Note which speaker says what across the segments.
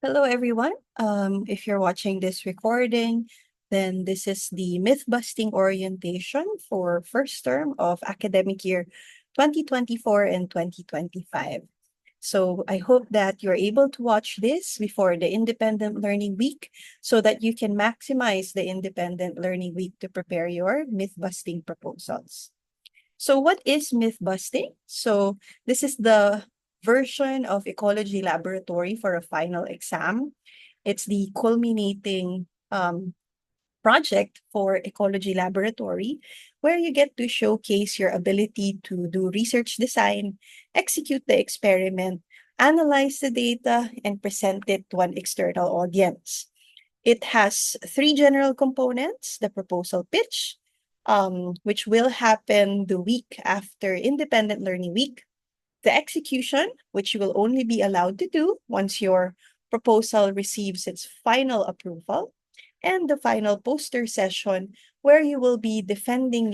Speaker 1: Hello, everyone. If you're watching this recording, then this is the myth-busting orientation for first term of academic year 2024 and 2025. So I hope that you're able to watch this before the Independent Learning Week so that you can maximize the Independent Learning Week to prepare your myth-busting proposals. So what is myth busting? So this is the version of ecology laboratory for a final exam. It's the culminating project for ecology laboratory where you get to showcase your ability to do research design, execute the experiment, analyze the data, and present it to an external audience. It has three general components: the proposal pitch, which will happen the week after Independent Learning Week, the execution, which you will only be allowed to do once your proposal receives its final approval, and the final poster session, where you will be defending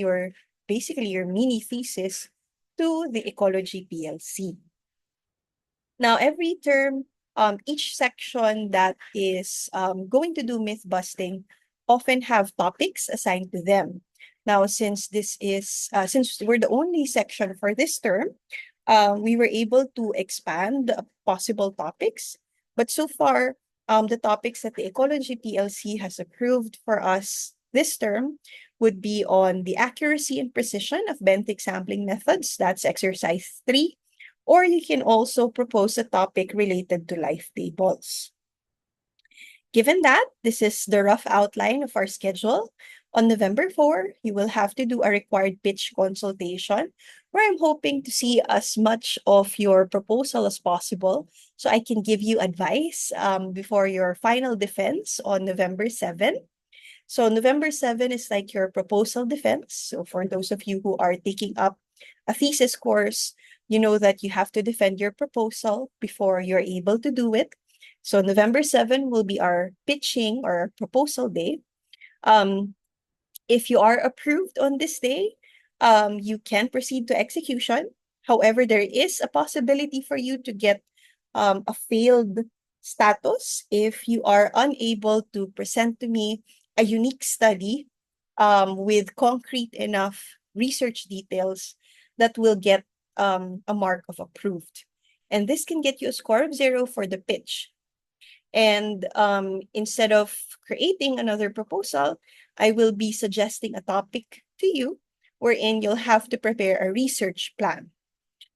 Speaker 1: basically your mini thesis to the Ecology PLC. Now, every term, each section that is going to do myth busting often have topics assigned to them. Now, since since we're the only section for this term, we were able to expand the possible topics. But so far, the topics that the Ecology PLC has approved for us this term would be on the accuracy and precision of benthic sampling methods. That's exercise 3. Or you can also propose a topic related to life tables. Given that, this is the rough outline of our schedule. On November 4, you will have to do a required pitch consultation where I'm hoping to see as much of your proposal as possible so I can give you advice before your final defense on November 7. So November 7 is like your proposal defense. So for those of you who are taking up a thesis course, you know that you have to defend your proposal before you're able to do it. So November 7 will be our pitching or proposal day. Um, if you are approved on this day, you can proceed to execution. However, there is a possibility for you to get a failed status if you are unable to present to me a unique study with concrete enough research details that will get a mark of approved. And this can get you a score of 0 for the pitch. And instead of creating another proposal, I will be suggesting a topic to you wherein you'll have to prepare a research plan.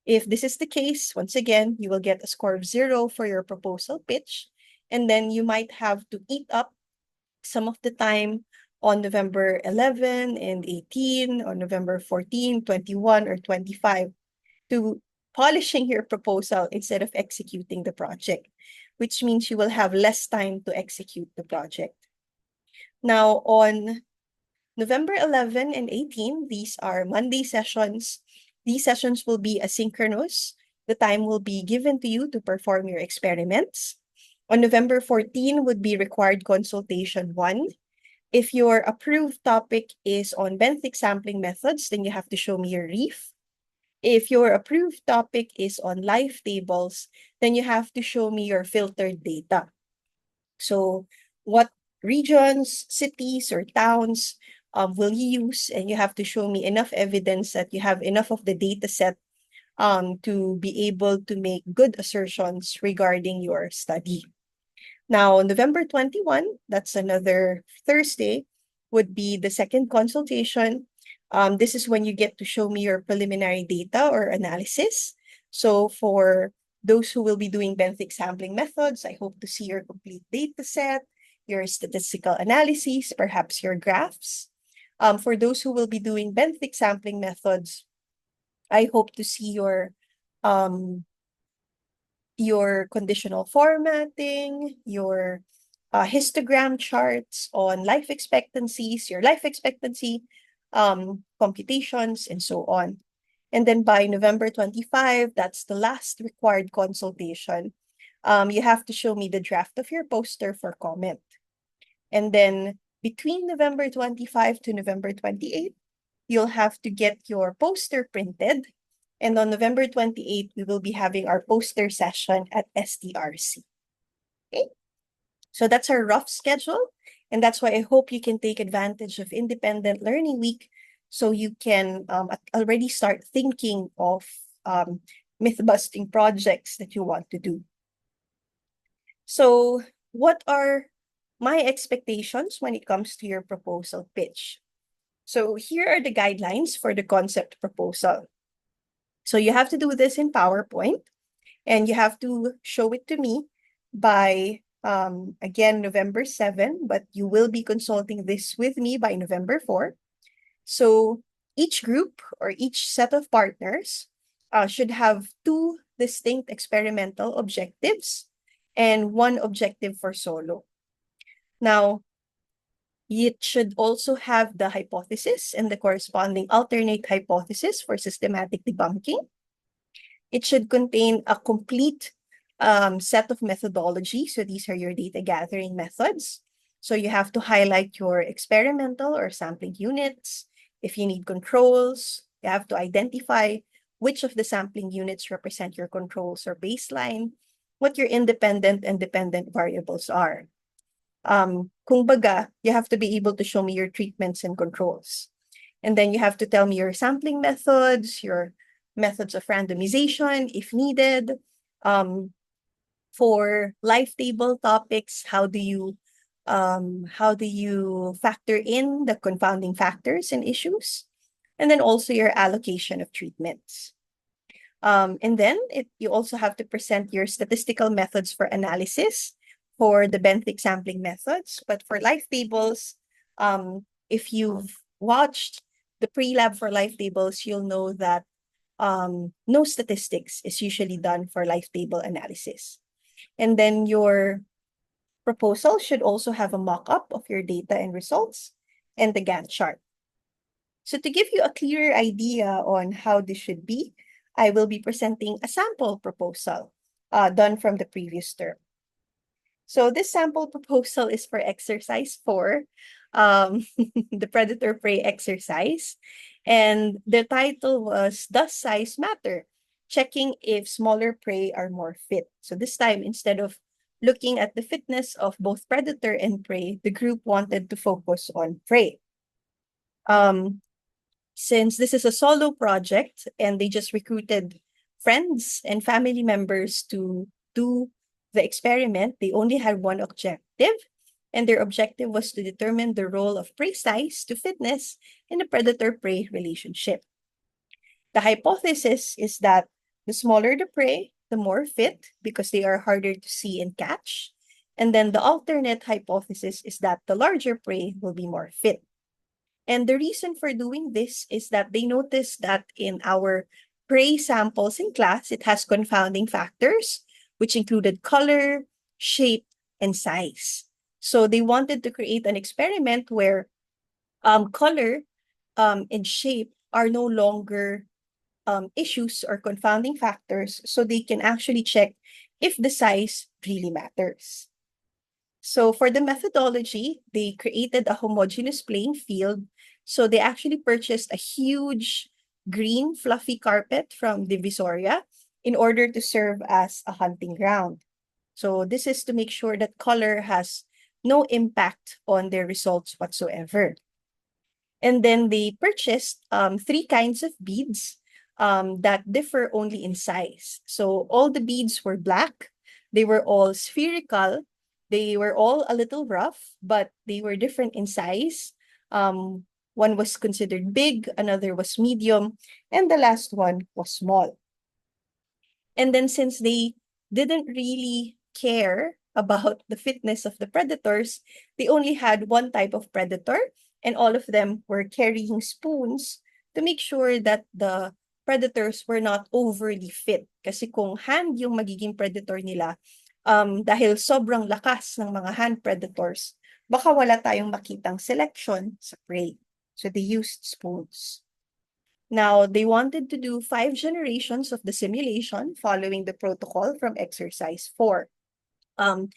Speaker 1: If this is the case, once again, you will get a score of 0 for your proposal pitch, and then you might have to eat up some of the time on November 11 and 18, or November 14, 21, or 25 to polishing your proposal instead of executing the project, which means you will have less time to execute the project. Now, on November 11 and 18, these are Monday sessions. These sessions will be asynchronous. The time will be given to you to perform your experiments. On November 14 would be required consultation 1. If your approved topic is on benthic sampling methods, then you have to show me your reef. If your approved topic is on life tables, then you have to show me your filtered data. So what regions, cities, or towns will you use? And you have to show me enough evidence that you have enough of the data set to be able to make good assertions regarding your study. Now, November 21, that's another Thursday, would be the second consultation. This is when you get to show me your preliminary data or analysis. So for those who will be doing benthic sampling methods, I hope to see your complete data set, your statistical analyses, perhaps your graphs. For those who will be doing benthic sampling methods, I hope to see your conditional formatting, your histogram charts on life expectancies, your life expectancy computations, and so on. And then by November 25, that's the last required consultation. You have to show me the draft of your poster for comment. And then between November 25 to November 28, you'll have to get your poster printed. And on November 28, we will be having our poster session at STRC. Okay? So that's our rough schedule. And that's why I hope you can take advantage of Independent Learning Week so you can already start thinking of myth-busting projects that you want to do. So what are my expectations when it comes to your proposal pitch? So here are the guidelines for the concept proposal. So you have to do this in PowerPoint and you have to show it to me by, again, November 7, but you will be consulting this with me by November 4. So each group or each set of partners should have two distinct experimental objectives and one objective for solo. Now, it should also have the hypothesis and the corresponding alternate hypothesis for systematic debunking. It should contain a complete set of methodology. So these are your data gathering methods. So you have to highlight your experimental or sampling units. If you need controls, you have to identify which of the sampling units represent your controls or baseline, what your independent and dependent variables are. Kung baga, you have to be able to show me your treatments and controls. And then you have to tell me your sampling methods, your methods of randomization if needed. For life table topics, how do you factor in the confounding factors and issues? And then also your allocation of treatments. And then you also have to present your statistical methods for analysis for the benthic sampling methods. But for life tables, if you've watched the pre-lab for life tables, you'll know that no statistics is usually done for life table analysis. And then your proposal should also have a mock-up of your data and results and the Gantt chart. So to give you a clearer idea on how this should be, I will be presenting a sample proposal done from the previous term. So this sample proposal is for exercise 4, the predator-prey exercise. And the title was, Does Size Matter? Checking if smaller prey are more fit. So this time, instead of looking at the fitness of both predator and prey, the group wanted to focus on prey. Since this is a solo project and they just recruited friends and family members to do the experiment, they only had one objective, and their objective was to determine the role of prey size to fitness in the predator-prey relationship. The hypothesis is that the smaller the prey, the more fit because they are harder to see and catch. And then the alternate hypothesis is that the larger prey will be more fit. And the reason for doing this is that they noticed that in our prey samples in class, it has confounding factors, which included color, shape, and size. So they wanted to create an experiment where color and shape are no longer issues or confounding factors, so they can actually check if the size really matters. So for the methodology, they created a homogeneous playing field. So they actually purchased a huge green fluffy carpet from Divisoria in order to serve as a hunting ground. So this is to make sure that color has no impact on their results whatsoever. And then they purchased 3 kinds of beads that differ only in size. So all the beads were black. They were all spherical. They were all a little rough, but they were different in size. One was considered big, another was medium, and the last one was small. And then since they didn't really care about the fitness of the predators, they only had one type of predator, and all of them were carrying spoons to make sure that the predators were not overly fit. Kasi kung hand yung magiging predator nila, dahil sobrang lakas ng mga hand predators, baka wala tayong makitang selection sa prey. So they used spoons. Now, they wanted to do 5 generations of the simulation following the protocol from exercise 4. 50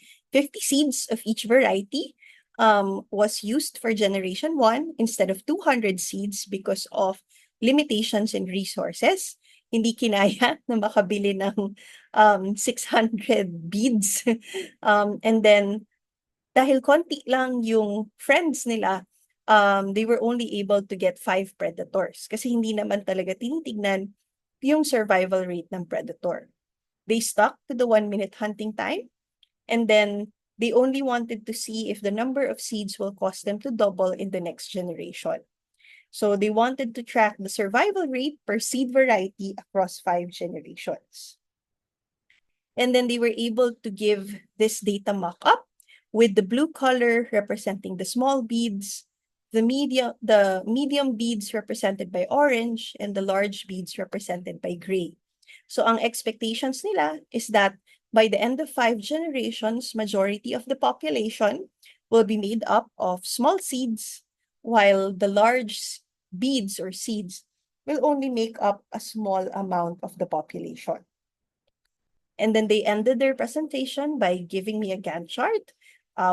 Speaker 1: seeds of each variety was used for generation 1 instead of 200 seeds because of limitations in resources. Hindi kinaya na makabili ng 600 beads. And then dahil konti lang yung friends nila, they were only able to get 5 predators kasi hindi naman talaga tinitignan yung survival rate ng predator. They stuck to the 1-minute hunting time, and then they only wanted to see if the number of seeds will cause them to double in the next generation. So they wanted to track the survival rate per seed variety across 5 generations. And then they were able to give this data mock-up with the blue color representing the small beads, the medium beads represented by orange, and the large beads represented by gray. So ang expectations nila is that by the end of 5 generations, majority of the population will be made up of small seeds, while the large beads or seeds will only make up a small amount of the population. And then they ended their presentation by giving me a Gantt chart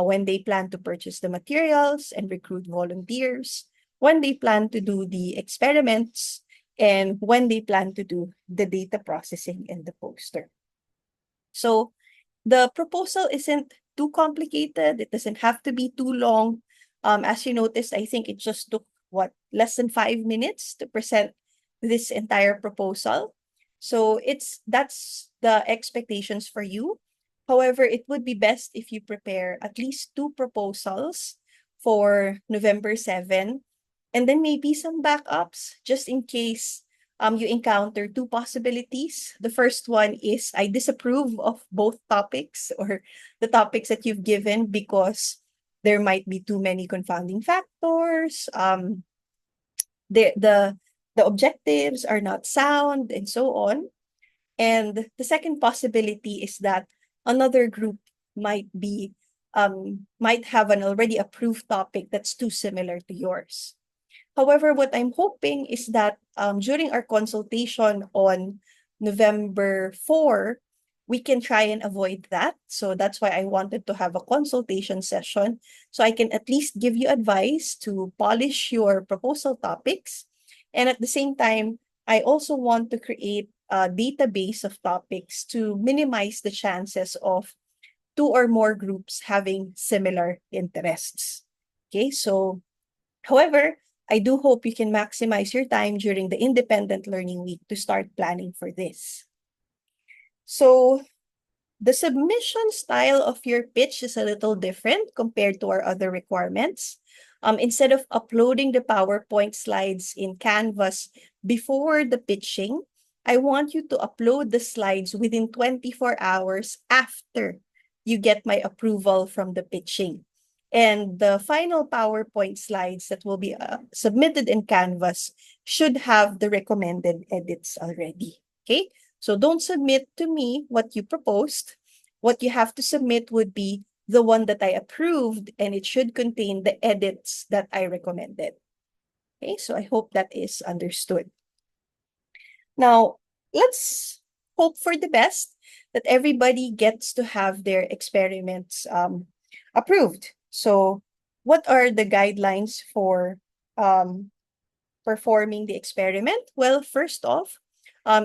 Speaker 1: when they plan to purchase the materials and recruit volunteers, when they plan to do the experiments, and when they plan to do the data processing in the poster. So the proposal isn't too complicated. It doesn't have to be too long. As you noticed, I think it just took less than 5 minutes to present this entire proposal. So that's the expectations for you. However, it would be best if you prepare at least 2 proposals for November 7, and then maybe some backups just in case you encounter 2 possibilities. The first one is I disapprove of both topics or the topics that you've given because there might be too many confounding factors. The objectives are not sound and so on. And the second possibility is that another group might have an already approved topic that's too similar to yours. However, what I'm hoping is that during our consultation on November 4, we can try and avoid that. So that's why I wanted to have a consultation session so I can at least give you advice to polish your proposal topics. And at the same time, I also want to create a database of topics to minimize the chances of 2 or more groups having similar interests. Okay, so however, I do hope you can maximize your time during the independent learning week to start planning for this. So the submission style of your pitch is a little different compared to our other requirements. Instead of uploading the PowerPoint slides in Canvas before the pitching, I want you to upload the slides within 24 hours after you get my approval from the pitching. And the final PowerPoint slides that will be submitted in Canvas should have the recommended edits already. Okay, so don't submit to me what you proposed. What you have to submit would be the one that I approved, and it should contain the edits that I recommended. Okay, so I hope that is understood. Now, let's hope for the best that everybody gets to have their experiments approved. So what are the guidelines for performing the experiment? Well, first off,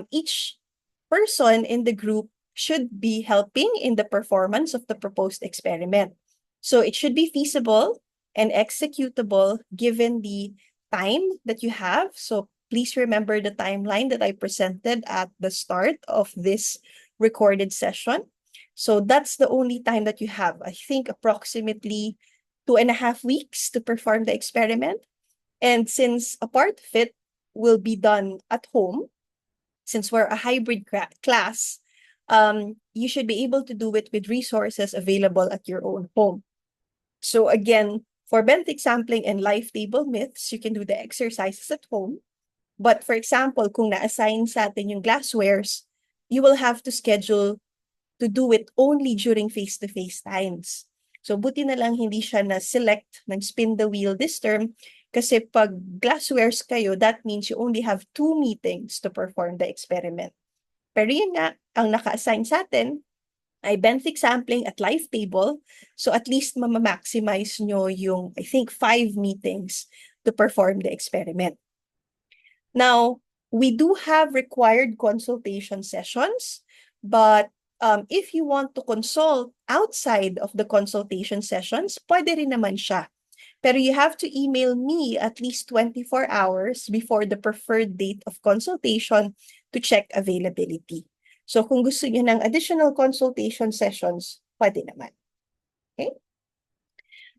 Speaker 1: each person in the group should be helping in the performance of the proposed experiment. So it should be feasible and executable given the time that you have. So please remember the timeline that I presented at the start of this recorded session. So that's the only time that you have. I think approximately 2.5 weeks to perform the experiment. And since a part of it will be done at home, since we're a hybrid class, you should be able to do it with resources available at your own home. So again, for benthic sampling and life table myths, you can do the exercises at home. But for example, kung na-assign sa atin yung glasswares, you will have to schedule to do it only during face-to-face times. So buti na lang hindi siya na-select ng spin the wheel this term kasi pag glasswares kayo, that means you only have 2 meetings to perform the experiment. Pero yun nga, ang naka-assign sa atin ay benthic sampling at life table. So at least maximize nyo yung, I think, 5 meetings to perform the experiment. Now, we do have required consultation sessions, but if you want to consult outside of the consultation sessions, pwede rin naman siya. Pero you have to email me at least 24 hours before the preferred date of consultation to check availability. So kung gusto niyo ng additional consultation sessions, pwede naman. Okay?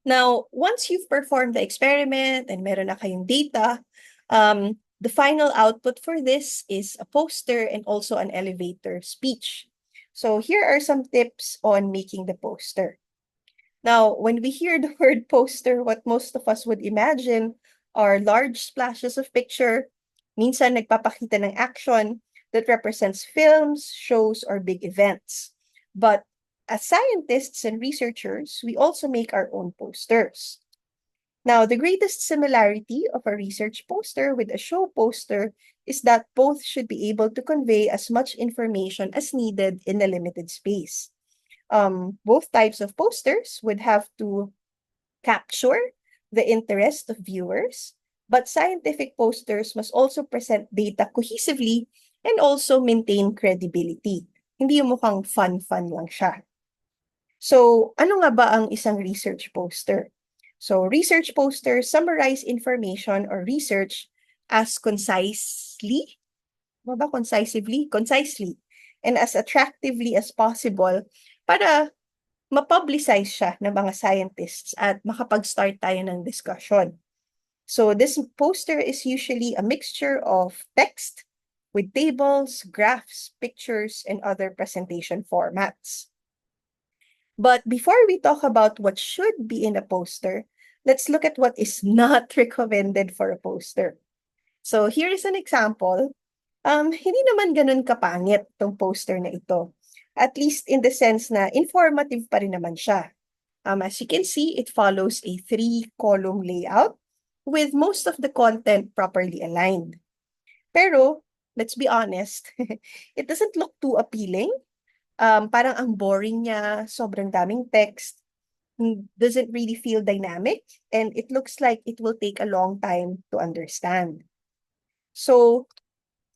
Speaker 1: Now, once you've performed the experiment and meron na kayong data, the final output for this is a poster and also an elevator speech. So here are some tips on making the poster. Now, when we hear the word poster, what most of us would imagine are large splashes of picture, minsan nagpapakita ng action that represents films, shows, or big events. But as scientists and researchers, we also make our own posters. Now, the greatest similarity of a research poster with a show poster is that both should be able to convey as much information as needed in a limited space. Both types of posters would have to capture the interest of viewers, but scientific posters must also present data cohesively and also maintain credibility. Hindi yung mukhang fun-fun lang siya. So, ano nga ba ang isang research poster? So, research posters summarize information or research as concisely, ano ba concisely, and as attractively as possible para ma-publicize siya ng mga scientists at makapag-start tayo ng discussion. So this poster is usually a mixture of text with tables, graphs, pictures, and other presentation formats. But before we talk about what should be in a poster, let's look at what is not recommended for a poster. So here is an example. Hindi naman ganun kapangit tong poster na ito. At least in the sense na informative pa rin naman siya. As you can see, it follows a 3-column layout with most of the content properly aligned. Pero, let's be honest, it doesn't look too appealing. Parang ang boring niya, sobrang daming text, doesn't really feel dynamic, and it looks like it will take a long time to understand. So,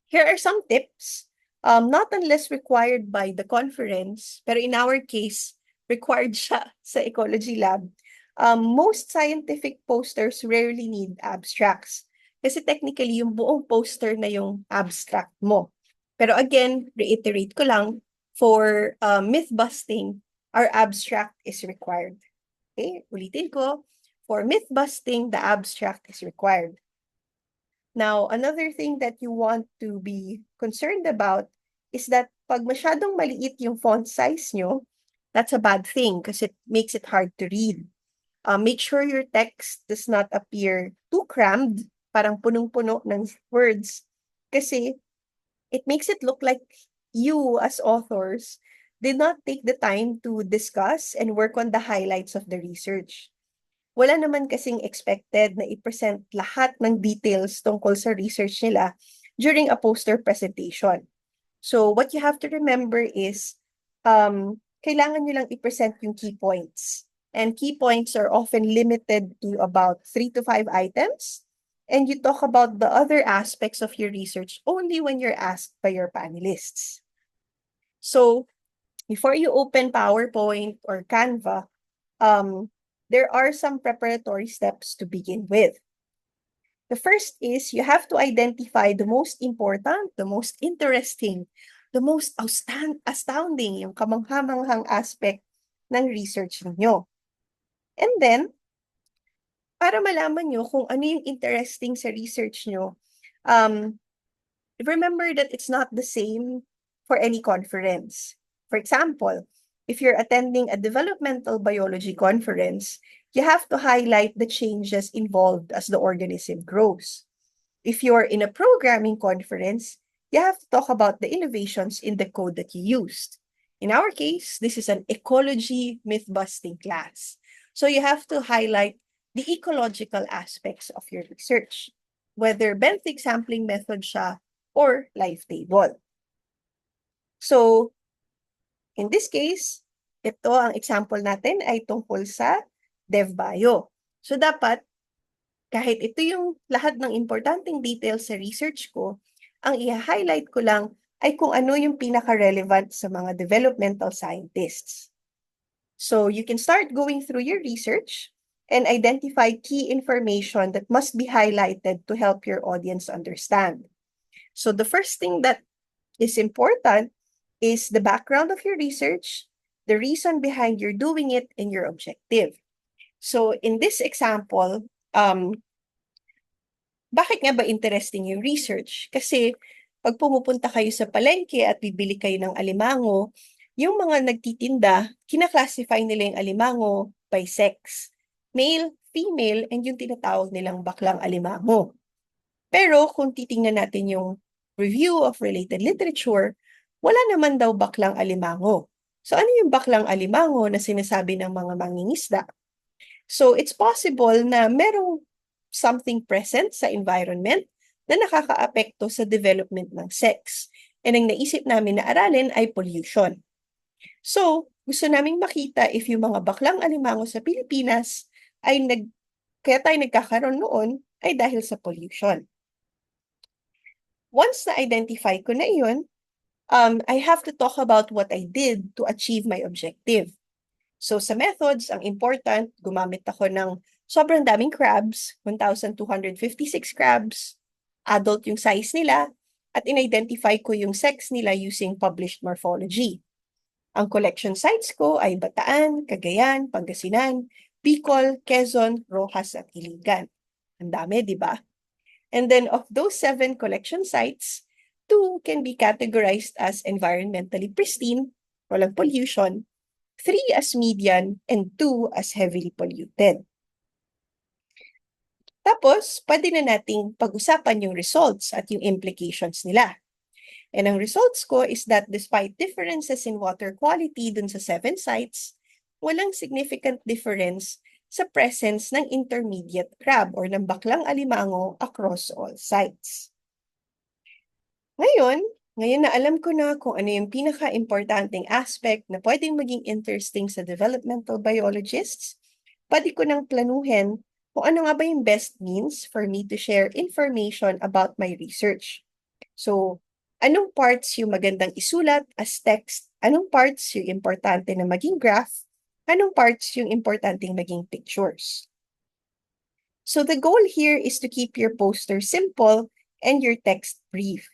Speaker 1: here are some tips, not unless required by the conference, pero in our case, required siya sa ecology lab. Most scientific posters rarely need abstracts kasi technically yung buong poster na yung abstract mo. Pero again, reiterate ko lang, for myth busting, our abstract is required. Okay, ulitin ko, for myth busting, the abstract is required. Now, another thing that you want to be concerned about is that pag masyadong maliit yung font size nyo, that's a bad thing because it makes it hard to read. Make sure your text does not appear too crammed, parang punong-puno ng words, kasi it makes it look like you as authors did not take the time to discuss and work on the highlights of the research. Wala naman kasing expected na i-present lahat ng details tungkol sa research nila during a poster presentation. So what you have to remember is, kailangan nyo lang i-present yung key points. And key points are often limited to about 3 to 5 items. And you talk about the other aspects of your research only when you're asked by your panelists. So before you open PowerPoint or Canva, there are some preparatory steps to begin with. The first is you have to identify the most important, the most interesting, the most astounding, yung kamangha-manghang aspect ng research ninyo. And then, para malaman nyo kung ano yung interesting sa research nyo, remember that it's not the same for any conference. For example, if you're attending a developmental biology conference, you have to highlight the changes involved as the organism grows. If you're in a programming conference, you have to talk about the innovations in the code that you used. In our case, this is an ecology myth-busting class. So you have to highlight the ecological aspects of your research, whether benthic sampling method siya or life table. So, in this case, ito ang example natin ay tungkol sa DevBio. So, dapat, kahit ito yung lahat ng importanteng details sa research ko, ang i-highlight ko lang ay kung ano yung pinaka-relevant sa mga developmental scientists. So you can start going through your research and identify key information that must be highlighted to help your audience understand. So the first thing that is important is the background of your research, the reason behind your doing it, and your objective. So in this example, bakit nga ba interesting yung research? Kasi pag pumupunta kayo sa palengke at bibili kayo ng alimango, yung mga nagtitinda, kinaklasify nila yung alimango by sex. Male, female, and yung tinatawag nilang baklang alimango. Pero kung titingnan natin yung review of related literature, wala naman daw baklang alimango. So ano yung baklang alimango na sinasabi ng mga mangingisda? So it's possible na merong something present sa environment na nakakaapekto sa development ng sex. And ang naisip namin na aralin ay pollution. So, gusto naming makita if yung mga baklang alimango sa Pilipinas ay kaya tayo nagkakaroon noon ay dahil sa pollution. Once na-identify ko na iyon, I have to talk about what I did to achieve my objective. So sa methods, ang important, gumamit ako ng sobrang daming crabs, 1,256 crabs, adult yung size nila, at in-identify ko yung sex nila using published morphology. Ang collection sites ko ay Bataan, Cagayan, Pangasinan, Bicol, Quezon, Rojas, at Iligan. Ang dami, di ba? And then of those 7 collection sites, 2 can be categorized as environmentally pristine, walang pollution, 3 as median, and 2 as heavily polluted. Tapos, pwede na nating pag-usapan yung results at yung implications nila. And ang results ko is that despite differences in water quality dun sa 7 sites, walang significant difference sa presence ng intermediate crab or ng baklang alimango across all sites. Ngayon na alam ko na kung ano yung pinaka-importanting aspect na pwedeng maging interesting sa developmental biologists, pwede ko nang planuhin kung ano nga ba yung best means for me to share information about my research. So, anong parts yung magandang isulat as text? Anong parts yung importante na maging graph? Anong parts yung importanteng maging pictures? So the goal here is to keep your poster simple and your text brief.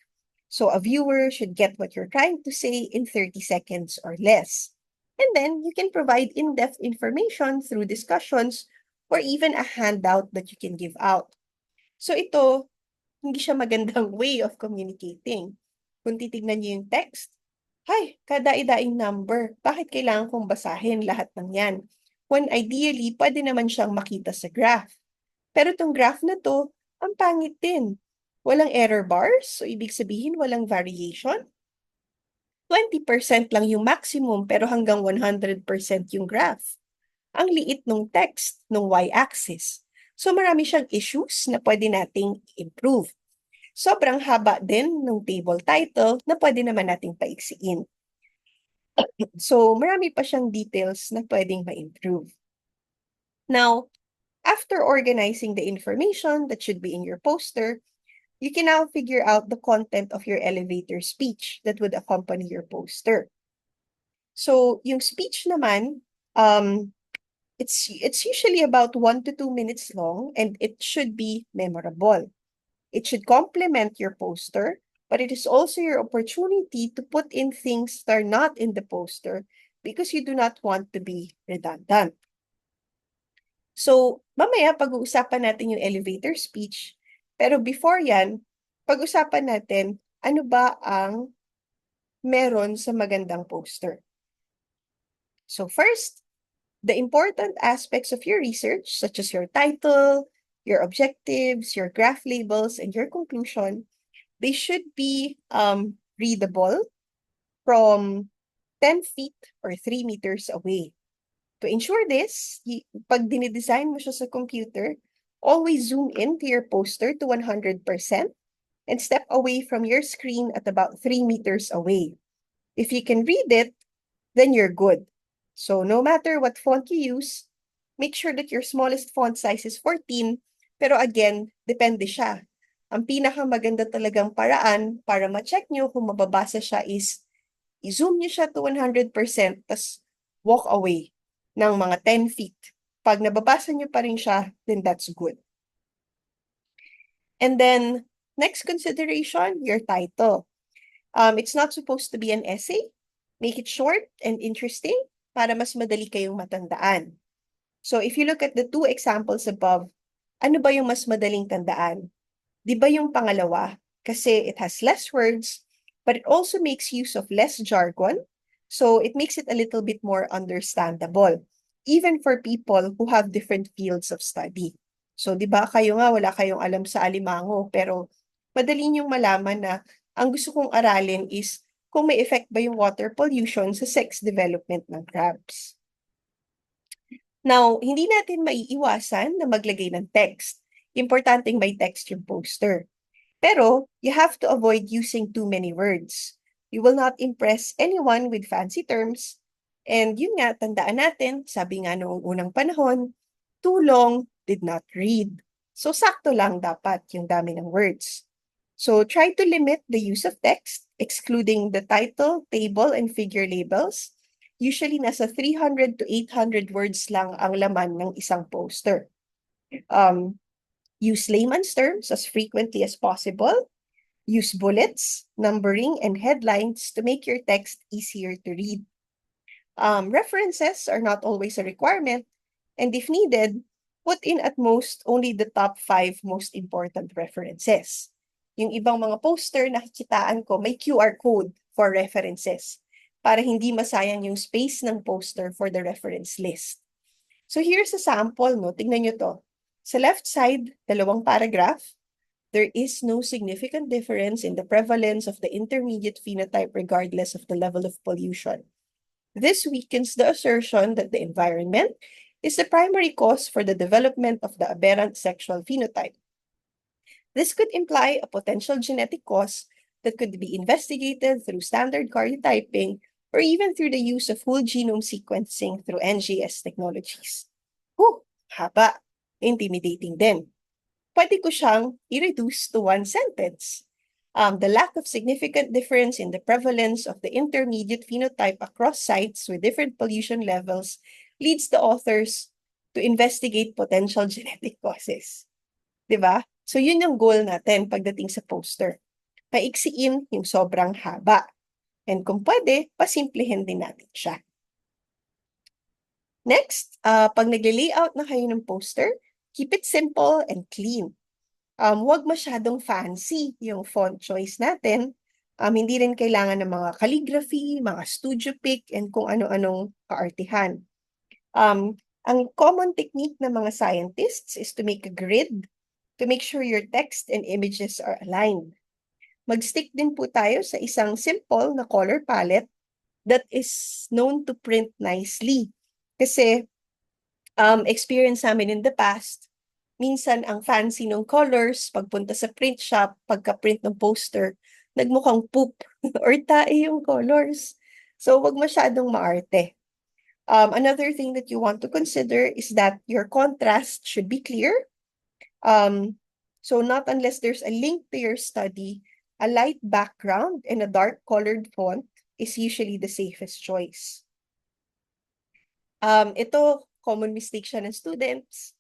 Speaker 1: So a viewer should get what you're trying to say in 30 seconds or less. And then you can provide in-depth information through discussions or even a handout that you can give out. So ito, hindi siya magandang way of communicating. Kung titignan niyo yung text, "Hay, kada-idaing number. Bakit kailangan kong basahin lahat ng yan?" When ideally, pwede naman siyang makita sa graph. Pero itong graph na to, ang pangit din. Walang error bars, so ibig sabihin walang variation. 20% lang yung maximum pero hanggang 100% yung graph. Ang liit nung text, nung y-axis. So marami siyang issues na pwede nating improve. Sobrang haba din ng table title na pwede naman nating paiksiin. So marami pa siyang details na pwedeng ma-improve. Now, after organizing the information that should be in your poster, you can now figure out the content of your elevator speech that would accompany your poster. So, yung speech naman, it's usually about 1 to 2 minutes long and it should be memorable. It should complement your poster, but it is also your opportunity to put in things that are not in the poster because you do not want to be redundant. So, mamaya pag-uusapan natin yung elevator speech. Pero before yan, pag-usapan natin ano ba ang meron sa magandang poster. So first, the important aspects of your research, such as your title, your objectives, your graph labels, and your conclusion, they should be readable from 10 feet or 3 meters away. To ensure this, pag dinidesign mo siya sa computer, always zoom in to your poster to 100% and step away from your screen at about 3 meters away. If you can read it, then you're good. So no matter what font you use, make sure that your smallest font size is 14, pero again, depende siya. Ang pinakamaganda talagang paraan para ma-check nyo kung mababasa siya is i-zoom nyo siya to 100%, tas walk away. ng mga 10 feet. Pag nababasa nyo pa rin siya, then that's good. And then, next consideration, your title. It's not supposed to be an essay. Make it short and interesting para mas madali kayong matandaan. So if you look at the two examples above, ano ba yung mas madaling tandaan? Di ba yung pangalawa? Kasi it has less words, but it also makes use of less jargon. So it makes it a little bit more understandable, even for people who have different fields of study. So di ba kayo nga wala kayong alam sa alimango, pero madali niyong malaman na ang gusto kong aralin is kung may effect ba yung water pollution sa sex development ng crabs. Now, hindi natin maiiwasan na maglagay ng text. Importanteng may text yung poster. Pero, you have to avoid using too many words. You will not impress anyone with fancy terms. And yun nga, tandaan natin, sabi nga noong unang panahon, too long did not read. So, sakto lang dapat yung dami ng words. So, try to limit the use of text, excluding the title, table, and figure labels. Usually, nasa 300 to 800 words lang ang laman ng isang poster. Use layman's terms as frequently as possible. Use bullets, numbering, and headlines to make your text easier to read. References are not always a requirement, and if needed, put in at most only the top 5 most important references. Yung ibang mga poster nakikitaan ko may QR code for references para hindi masayang yung space ng poster for the reference list. So here's a sample, no? Tingnan nyo to. Sa left side, dalawang paragraph. There is no significant difference in the prevalence of the intermediate phenotype regardless of the level of pollution. This weakens the assertion that the environment is the primary cause for the development of the aberrant sexual phenotype. This could imply a potential genetic cause that could be investigated through standard karyotyping or even through the use of whole genome sequencing through NGS technologies. Haba. Intimidating din. Pwede ko siyang i-reduce to one sentence. The lack of significant difference in the prevalence of the intermediate phenotype across sites with different pollution levels leads the authors to investigate potential genetic causes. Diba? So yun yung goal natin pagdating sa poster. Paiksiin yung sobrang haba. And kung pwede, pasimplihin din natin siya. Next, pag nag-layout na kayo ng poster, keep it simple and clean. Huwag masyadong fancy yung font choice natin. Hindi rin kailangan ng mga calligraphy, mga studio pick, and kung ano-anong kaartihan. Ang common technique ng mga scientists is to make a grid to make sure your text and images are aligned. Mag-stick din po tayo sa isang simple na color palette that is known to print nicely. Kasi experience namin in the past, minsan ang fancy ng colors, pagpunta sa print shop, pagka-print ng poster, nagmukhang poop or tae yung colors. So, wag masyadong maarte. Another thing that you want to consider is that your contrast should be clear. So not unless there's a link to your study, a light background and a dark colored font is usually the safest choice. Ito, common mistake siya ng students.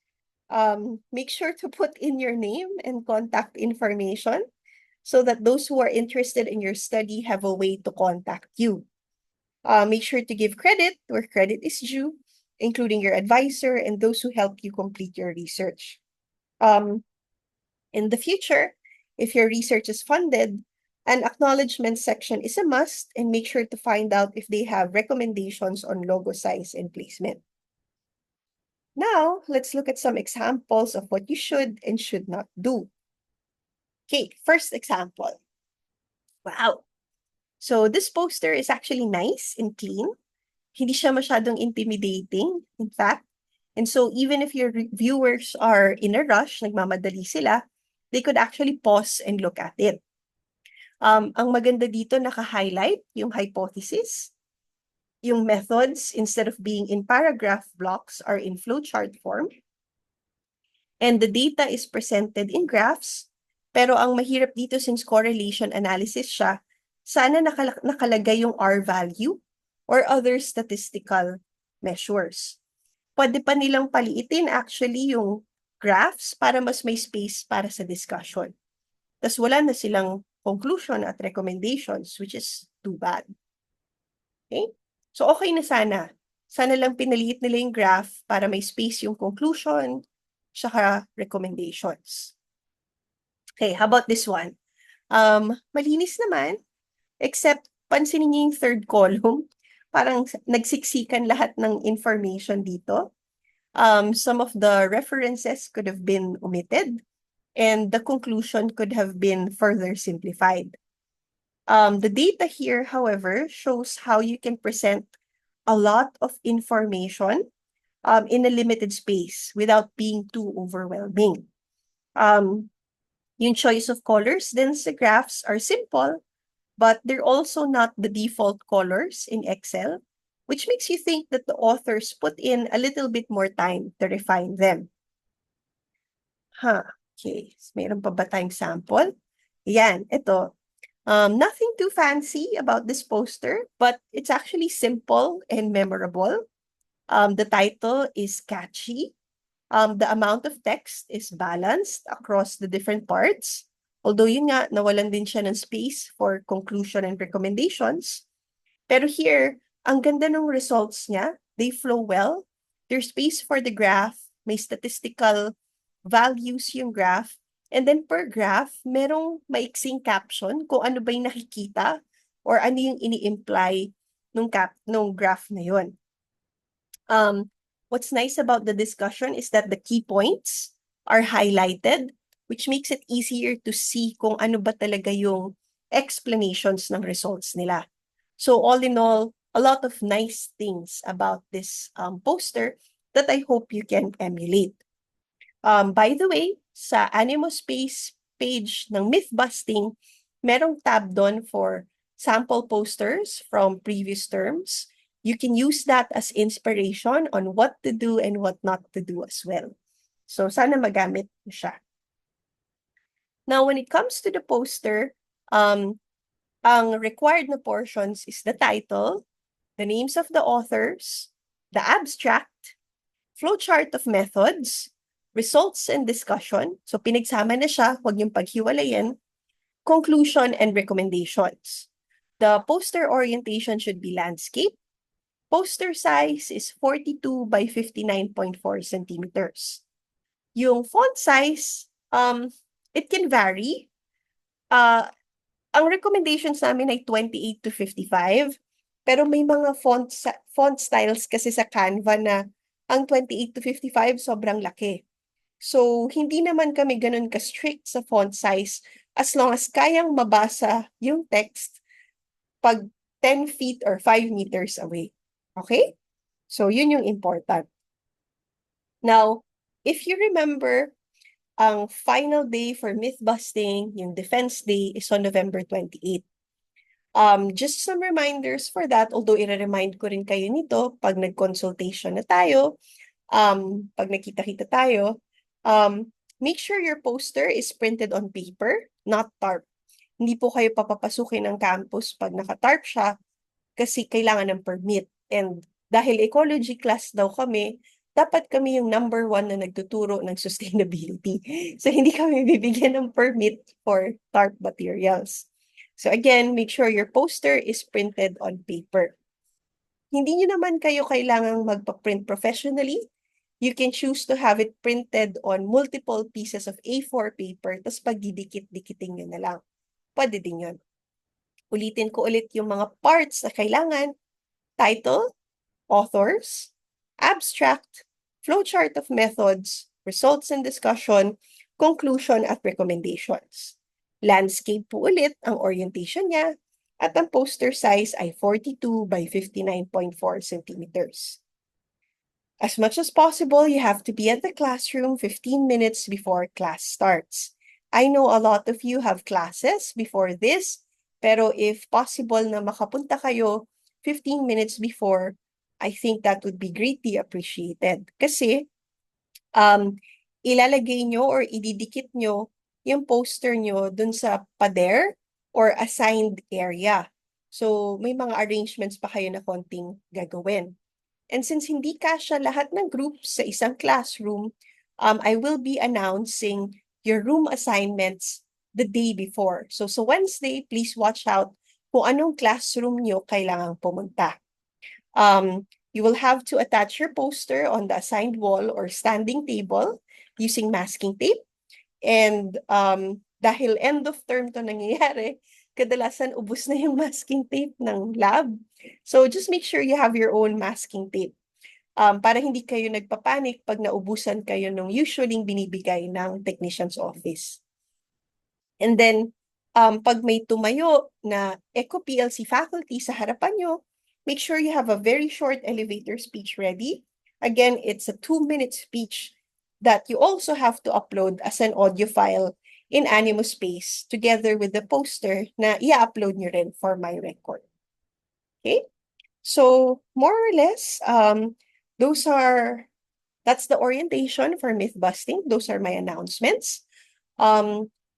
Speaker 1: Make sure to put in your name and contact information so that those who are interested in your study have a way to contact you. Make sure to give credit where credit is due, including your advisor and those who help you complete your research. In the future, if your research is funded, an acknowledgement section is a must, and make sure to find out if they have recommendations on logo size and placement. Now, let's look at some examples of what you should and should not do. Okay, first example. Wow. So this poster is actually nice and clean. Hindi siya masyadong intimidating, in fact. And so even if your viewers are in a rush, nagmamadali sila, they could actually pause and look at it. Ang maganda dito, naka-highlight yung hypothesis. Yung methods, instead of being in paragraph blocks, are in flowchart form. And the data is presented in graphs. Pero ang mahirap dito, since correlation analysis siya, sana nakalagay yung R value or other statistical measures. pwede pa nilang paliitin actually yung graphs para mas may space para sa discussion. Tapos wala na silang conclusion at recommendations, which is too bad. Okay? So okay na sana. Sana lang pinaliit nila yung graph para may space yung conclusion, tsaka recommendations. Okay, how about this one? Malinis naman, except pansinin niyo yung third column. Parang nagsiksikan lahat ng information dito. Some of the references could have been omitted, and the conclusion could have been further simplified. The data here, however, shows how you can present a lot of information in a limited space without being too overwhelming. Yung choice of colors then sa graphs are simple, but they're also not the default colors in Excel, which makes you think that the authors put in a little bit more time to refine them. Okay. Mayroon pa ba tayong sample? Yan, ito. Nothing too fancy about this poster, but it's actually simple and memorable. The title is catchy. The amount of text is balanced across the different parts. Although yun nga, nawalan din siya ng space for conclusion and recommendations. Pero here, ang ganda ng results niya. They flow well. There's space for the graph. May statistical values yung graph. And then per graph, merong maiksing caption kung ano ba yung nakikita or ano yung ini-imply nung graph na yun. What's nice about the discussion is that the key points are highlighted, which makes it easier to see kung ano ba talaga yung explanations ng results nila. So all in all, a lot of nice things about this poster that I hope you can emulate. By the way, sa Animospace page ng Mythbusting, merong tab doon for sample posters from previous terms. You can use that as inspiration on what to do and what not to do as well. So sana magamit mo siya. Now, when it comes to the poster, ang required na portions is the title, the names of the authors, the abstract, flowchart of methods, results and discussion. So pinagsama na siya, huwag yung paghiwalayin, conclusion and recommendations. The poster orientation should be landscape. Poster size is 42 by 59.4 centimeters. Yung font size, it can vary. Ang recommendations namin ay 28 to 55, pero may mga font styles kasi sa Canva na ang 28 to 55 sobrang laki. So, hindi naman kami ganun ka-strict sa font size as long as kayang mabasa yung text pag 10 feet or 5 meters away. Okay? So, yun yung important. Now, if you remember, ang final day for Mythbusting, yung Defense Day, is on November 28. Just some reminders for that, although i-remind ko rin kayo nito pag nag-consultation na tayo, pag nakita-kita tayo, make sure your poster is printed on paper, not tarp. Hindi po kayo papapasukin ng campus pag naka-tarp siya kasi kailangan ng permit. And dahil ecology class daw kami, dapat kami yung number 1 na nagtuturo ng sustainability. So hindi kami bibigyan ng permit for tarp materials. So again, make sure your poster is printed on paper. Hindi nyo naman kayo kailangang magpa-print professionally. You can choose to have it printed on multiple pieces of A4 paper, tapos pagdidikit-dikitin nyo na lang. Pwede din yun. Ulitin ko ulit yung mga parts na kailangan. Title, authors, abstract, flowchart of methods, results and discussion, conclusion at recommendations. Landscape po ulit ang orientation niya at ang poster size ay 42 by 59.4 centimeters. As much as possible, you have to be at the classroom 15 minutes before class starts. I know a lot of you have classes before this, pero if possible na makapunta kayo 15 minutes before, I think that would be greatly appreciated. Kasi, ilalagay nyo or ididikit nyo yung poster nyo dun sa pader or assigned area. So, may mga arrangements pa kayo na konting gagawin. And since hindi kasya lahat ng groups sa isang classroom, I will be announcing your room assignments the day before. So Wednesday, please watch out kung anong classroom nyo kailangang pumunta. You will have to attach your poster on the assigned wall or standing table using masking tape. And dahil end of term to nangyayari, kadalasan ubos na yung masking tape ng lab. So just make sure you have your own masking tape. Para hindi kayo nagpapanik pag naubusan kayo ng usually binibigay ng technician's office. And then, pag may tumayo na Eco PLC faculty sa harapan nyo, make sure you have a very short elevator speech ready. Again, it's a 2-minute speech that you also have to upload as an audio file in Animo Space together with the poster na i-upload nyo rin for my record. Okay? So, more or less, that's the orientation for myth busting. Those are my announcements.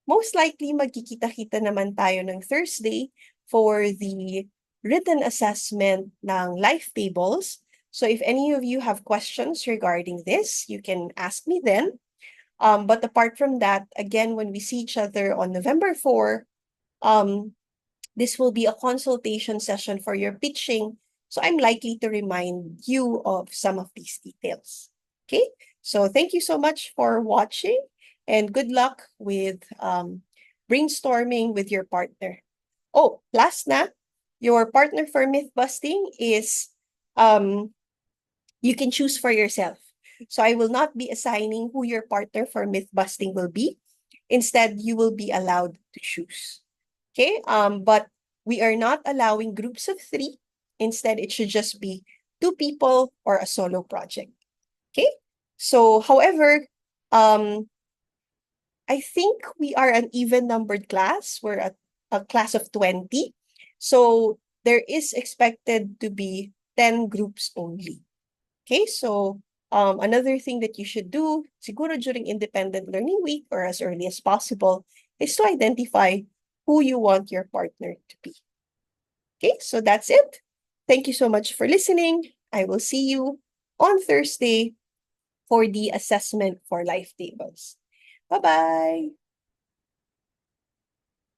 Speaker 1: Most likely, magkikita-kita naman tayo ng Thursday for the written assessment ng life tables. So if any of you have questions regarding this, you can ask me then. But apart from that, again, when we see each other on November 4, this will be a consultation session for your pitching. So I'm likely to remind you of some of these details. Okay, so thank you so much for watching and good luck with brainstorming with your partner. Oh, last na, your partner for myth busting is you can choose for yourself. So I will not be assigning who your partner for myth busting will be. Instead, you will be allowed to choose. Okay, but we are not allowing groups of 3. Instead, it should just be 2 people or a solo project. Okay, so however, I think we are an even numbered class. We're a class of 20. So there is expected to be 10 groups only. Okay, so another thing that you should do, siguro during Independent Learning Week or as early as possible, is to identify who you want your partner to be. Okay, so that's it. Thank you so much for listening. I will see you on Thursday for the assessment for life tables. Bye-bye.